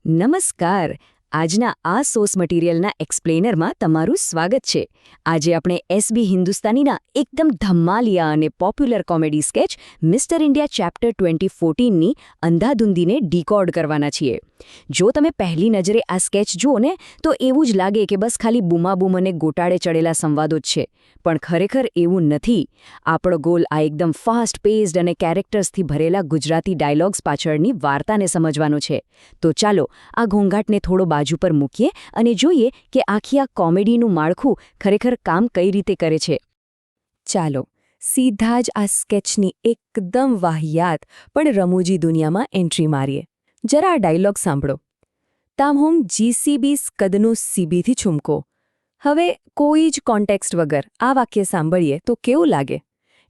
નમસ્કાર. આજના આ સોર્સ મટીરિયલના એક્સપ્લેનરમાં તમારું સ્વાગત છે. આજે આપણે એસબી હિન્દુસ્તાનીના એકદમ ધમાલિયા અને popular comedy sketch mister India chapter 2014ની અંધાધૂંધીને ડીકોડ કરવાના છીએ. જો તમે પહેલી નજરે આ સ્કેચ જુઓ ને તો એવું જ લાગે કે બસ ખાલી બૂમાબૂમ અને ગોટાળે ચડેલા સંવાદો જ છે, પણ ખરેખર એવું નથી. આપણો ગોલ આ એકદમ ફાસ્ટ પેસ્ડ અને કેરેક્ટર્સથી ભરેલા ગુજરાતી ડાયલોગ્સ પાછળની વાર્તાને સમજવાનો છે. તો ચાલો આ ઘોંઘાટને થોડો બાજુ પર મૂકીએ અને જોઈએ કે આખી આ કોમેડીનું માળખું ખરેખર કામ કઈ રીતે કરે છે. ચાલો સીધા જ આ સ્કેચની એકદમ વાહિયાત પણ રમૂજી દુનિયામાં એન્ટ્રી મારીએ. જરા આ ડાયલોગ સાંભળો. તામહુમ જીસીબી કદનું સીબીથી છુમકો. હવે કોઈ જ કોન્ટેક્સ્ટ વગર આ વાક્ય સાંભળીએ તો કેવું લાગે?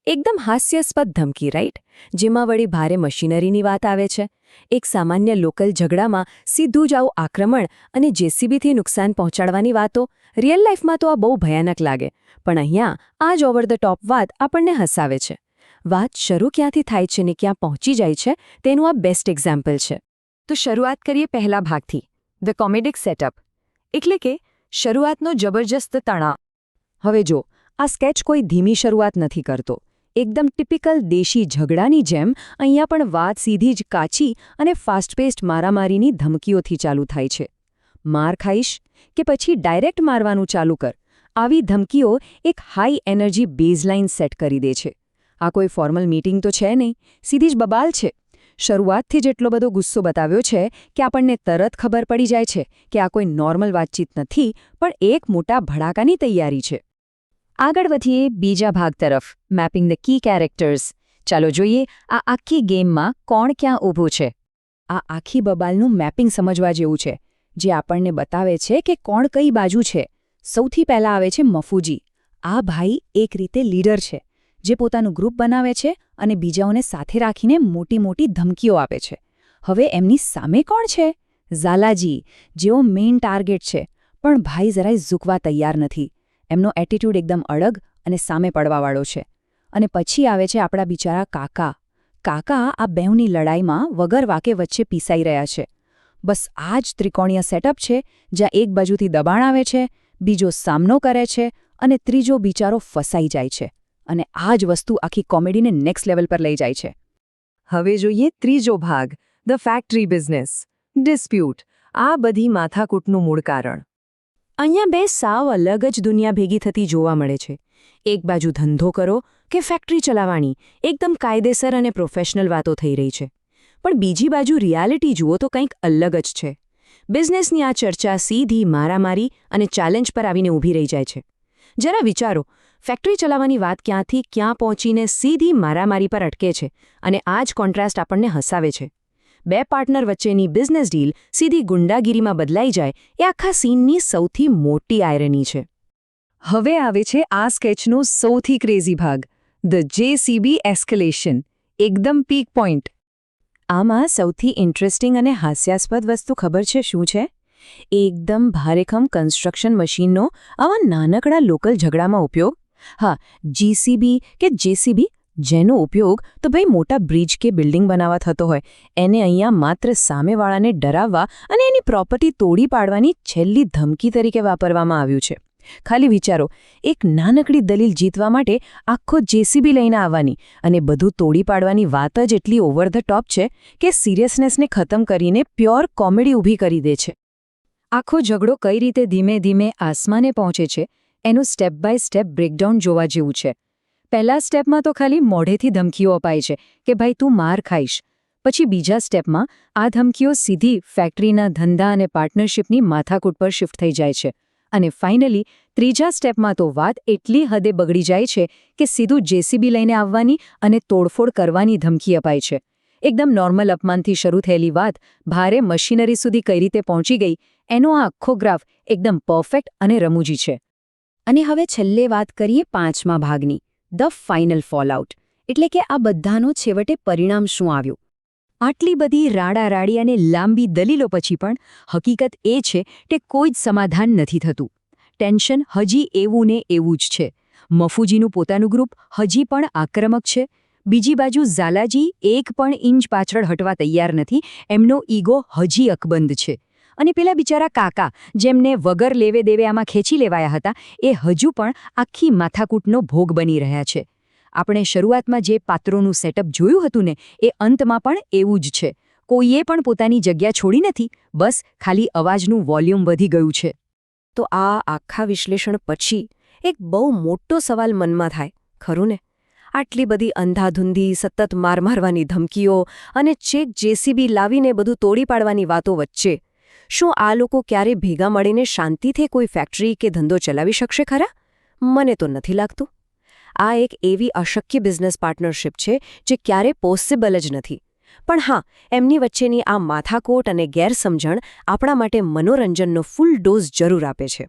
એકદમ હાસ્યાસ્પદ ધમકી, રાઈટ? જેમાં વળી ભારે મશીનરીની વાત આવે છે. એક સામાન્ય લોકલ ઝઘડામાં સીધું જ આવું આક્રમણ અને જેસીબીથી નુકસાન પહોંચાડવાની વાતો રિયલ લાઈફમાં તો આ બહુ ભયાનક લાગે, પણ અહીંયા આ જ ઓવર ધ ટોપ વાત આપણને હસાવે છે. વાત શરૂ ક્યાંથી થાય છે ને ક્યાં પહોંચી જાય છે તેનું આ બેસ્ટ એક્ઝામ્પલ છે. તો શરૂઆત કરીએ પહેલા ભાગથી, ધ કોમેડિક સેટઅપ, એટલે કે શરૂઆતનો જબરજસ્ત તણાવ. હવે જો, આ સ્કેચ કોઈ ધીમી શરૂઆત નથી કરતો. એકદમ ટિપિકલ દેશી ઝઘડાની જેમ અહીંયા પણ વાત સીધી જ કાચી અને ફાસ્ટ-પેસ્ડ મારામારીની ધમકીઓથી ચાલુ થાય છે. માર ખાઈશ કે પછી ડાયરેક્ટ મારવાનું ચાલુ કર, આવી ધમકીઓ એક હાઈ એનર્જી બેઝલાઇન સેટ કરી દે છે. આ કોઈ ફોર્મલ મીટિંગ તો છે નહીં, સીધી જ બબાલ છે. શરૂઆતથી જ એટલો બધો ગુસ્સો બતાવ્યો છે કે આપણને તરત ખબર પડી જાય છે કે આ કોઈ નોર્મલ વાતચીત નથી, પણ એક મોટા ભડાકાની તૈયારી છે. આગળ વધીએ બીજા ભાગ તરફ, મેપિંગ ધ કી કેરેક્ટર્સ. ચાલો જોઈએ આ આખી ગેમમાં કોણ ક્યાં ઊભું છે. આ આખી બબાલનું મેપિંગ સમજવા જેવું છે, જે આપણને બતાવે છે કે કોણ કઈ બાજુ છે. સૌથી પહેલાં આવે છે મફુજી. આ ભાઈ એક રીતે લીડર છે, જે પોતાનું ગ્રુપ બનાવે છે અને બીજાઓને સાથે રાખીને મોટી મોટી ધમકીઓ આપે છે. હવે એમની સામે કોણ છે? ઝાલાજી, જેઓ મેઇન ટાર્ગેટ છે, પણ ભાઈ જરાય ઝૂકવા તૈયાર નથી. એમનો એટીટ્યૂડ એકદમ અડગ અને સામે પડવાવાળો છે. અને પછી આવે છે આપણા બિચારા કાકા. કાકા આ બેઉની લડાઈમાં વગર વાકે વચ્ચે પીસાઈ રહ્યા છે. બસ આ જ ત્રિકોણીય સેટઅપ છે, જ્યાં એક બાજુથી દબાણ આવે છે, બીજો સામનો કરે છે અને ત્રીજો બિચારો ફસાઈ જાય છે. અને આ જ વસ્તુ આખી કોમેડીને નેક્સ્ટ લેવલ પર લઈ જાય છે. હવે જોઈએ ત્રીજો ભાગ, ધ ફેક્ટરી બિઝનેસ ડિસ્પ્યુટ. આ બધી માથાકૂટનું મૂળ કારણ. અહીંયા બે સાવ અલગ જ દુનિયા ભેગી થતી જોવા મળે છે. એક બાજુ ધંધો કરો કે ફેક્ટરી ચલાવવાની એકદમ કાયદેસર અને પ્રોફેશનલ વાતો થઈ રહી છે, પણ બીજી બાજુ રિયાલિટી જુઓ તો કંઈક અલગ જ છે. બિઝનેસની આ ચર્ચા સીધી મારામારી અને ચેલેન્જ પર આવીને ઊભી રહી જાય છે. જરા વિચારો, ફેક્ટરી ચલાવવાની વાત ક્યાંથી ક્યાં પહોંચીને સીધી મારામારી પર અટકે છે, અને આ જ કોન્ટ્રાસ્ટ આપણને હસાવે છે. બે પાર્ટનર વચ્ચેની બિઝનેસ ડીલ સીધી ગુંડાગીરીમાં બદલાઈ જાય એ આખા સીનની સૌથી મોટી આયરની છે. હવે આવે છે આ સ્કેચનો સૌથી ક્રેઝી ભાગ, ધ જેસીબી એસ્કેલેશન, એકદમ પીક પોઈન્ટ. આમાં સૌથી ઇન્ટરેસ્ટિંગ અને હાસ્યાસ્પદ વસ્તુ ખબર છે શું છે? એકદમ ભારેખમ કન્સ્ટ્રક્શન મશીનનો આવા નાનકડા લોકલ ઝઘડામાં ઉપયોગ. હા, જીસીબી કે જેસીબી, જેનો ઉપયોગ તો ભાઈ મોટા બ્રિજ કે બિલ્ડિંગ બનાવવા થતો હોય, એને અહીંયા માત્ર સામેવાળાને ડરાવવા અને એની પ્રોપર્ટી તોડી પાડવાની છેલ્લી ધમકી તરીકે વાપરવામાં આવ્યું છે. ખાલી વિચારો, એક નાનકડી દલીલ જીતવા માટે આખો જેસીબી લઈને આવવાની અને બધું તોડી પાડવાની વાત જ એટલી ઓવર ધ ટોપ છે કે સિરિયસનેસને ખતમ કરીને પ્યોર કોમેડી ઊભી કરી દે છે. આખો ઝઘડો કઈ રીતે ધીમે ધીમે આસમાને પહોંચે છે એનું સ્ટેપ બાય સ્ટેપ બ્રેકડાઉન જોવા જેવું છે. પહેલા સ્ટેપમાં તો ખાલી મોઢેથી ધમકીઓ અપાય છે કે ભાઈ તું માર ખાઈશ. પછી બીજા સ્ટેપમાં આ ધમકીઓ સીધી ફેક્ટરીના ધંધા અને પાર્ટનરશિપની માથાકૂટ પર શિફ્ટ થઈ જાય છે. અને ફાઇનલી ત્રીજા સ્ટેપમાં તો વાત એટલી હદે બગડી જાય છે કે સીધું જેસીબી લઈને આવવાની અને તોડફોડ કરવાની ધમકી અપાય છે. એકદમ નોર્મલ અપમાનથી શરૂ થયેલી વાત ભારે મશીનરી સુધી કઈ રીતે પહોંચી ગઈ એનો આ આખો ગ્રાફ એકદમ પરફેક્ટ અને રમૂજી છે. અને હવે છેલ્લે વાત કરીએ પાંચમા ભાગની, ધ ફાઇનલ ફોલઆઉટ, એટલે કે આ બધાનો છેવટે પરિણામ શું આવ્યું. આટલી બધી રાડારાડી અને લાંબી દલીલો પછી પણ હકીકત એ છે કે કોઈ જ સમાધાન નથી થતું. ટેન્શન હજી એવું ને એવું જ છે. મફુજીનું પોતાનું ગ્રુપ હજી પણ આક્રમક છે. બીજી બાજુ ઝાલાજી એક પણ ઇંચ પાછળ હટવા તૈયાર નથી, એમનો ઈગો હજી અકબંધ છે. અને પેલા બિચારા કાકા જેમને વગર લેવે દેવે આમાં ખેંચી લેવાયા હતા એ હજુ પણ આખી માથાકૂટનો ભોગ બની રહ્યા છે. આપણે શરૂઆતમાં જે પાત્રોનું સેટઅપ જોયું હતું ને એ અંતમાં પણ એવું જ છે. કોઈએ પણ પોતાની જગ્યા છોડી નથી, બસ ખાલી અવાજનું વોલ્યુમ વધી ગયું છે. તો આ આખા વિશ્લેષણ પછી એક બહુ મોટો સવાલ મનમાં થાય, ખરું ને? આટલી બધી અંધાધૂંધી સતત મારવાની ધમકીઓ અને ચેક જેસીબી લાવીને બધું તોડી પાડવાની વાતો વચ્ચે શું આ લોકો ક્યારે ભેગા મળીને શાંતિથી કોઈ ફેક્ટરી કે ધંધો ચલાવી શકશે ખરા? મને તો નથી લાગતું. આ એક એવી અશક્ય બિઝનેસ પાર્ટનરશિપ છે જે ક્યારે પોસિબલ જ નથી. પણ હા, એમની વચ્ચેની આ માથાકોટ અને ગેરસમજણ આપણા માટે મનોરંજનનો ફૂલ ડોઝ જરૂર આપે છે.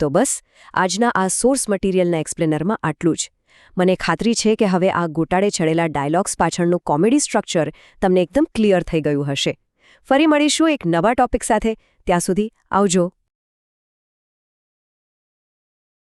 તો બસ આજના આ સોર્સ મટીરિયલના એક્સપ્લેનરમાં આટલું જ. મને ખાતરી છે કે હવે આ ગોટાળે ચડેલા ડાયલોગ્સ પાછળનું કોમેડી સ્ટ્રક્ચર તમને એકદમ ક્લિયર થઈ ગયું હશે. ફરી મળીશું એક નવા ટોપિક સાથે. ત્યાં સુધી આવજો.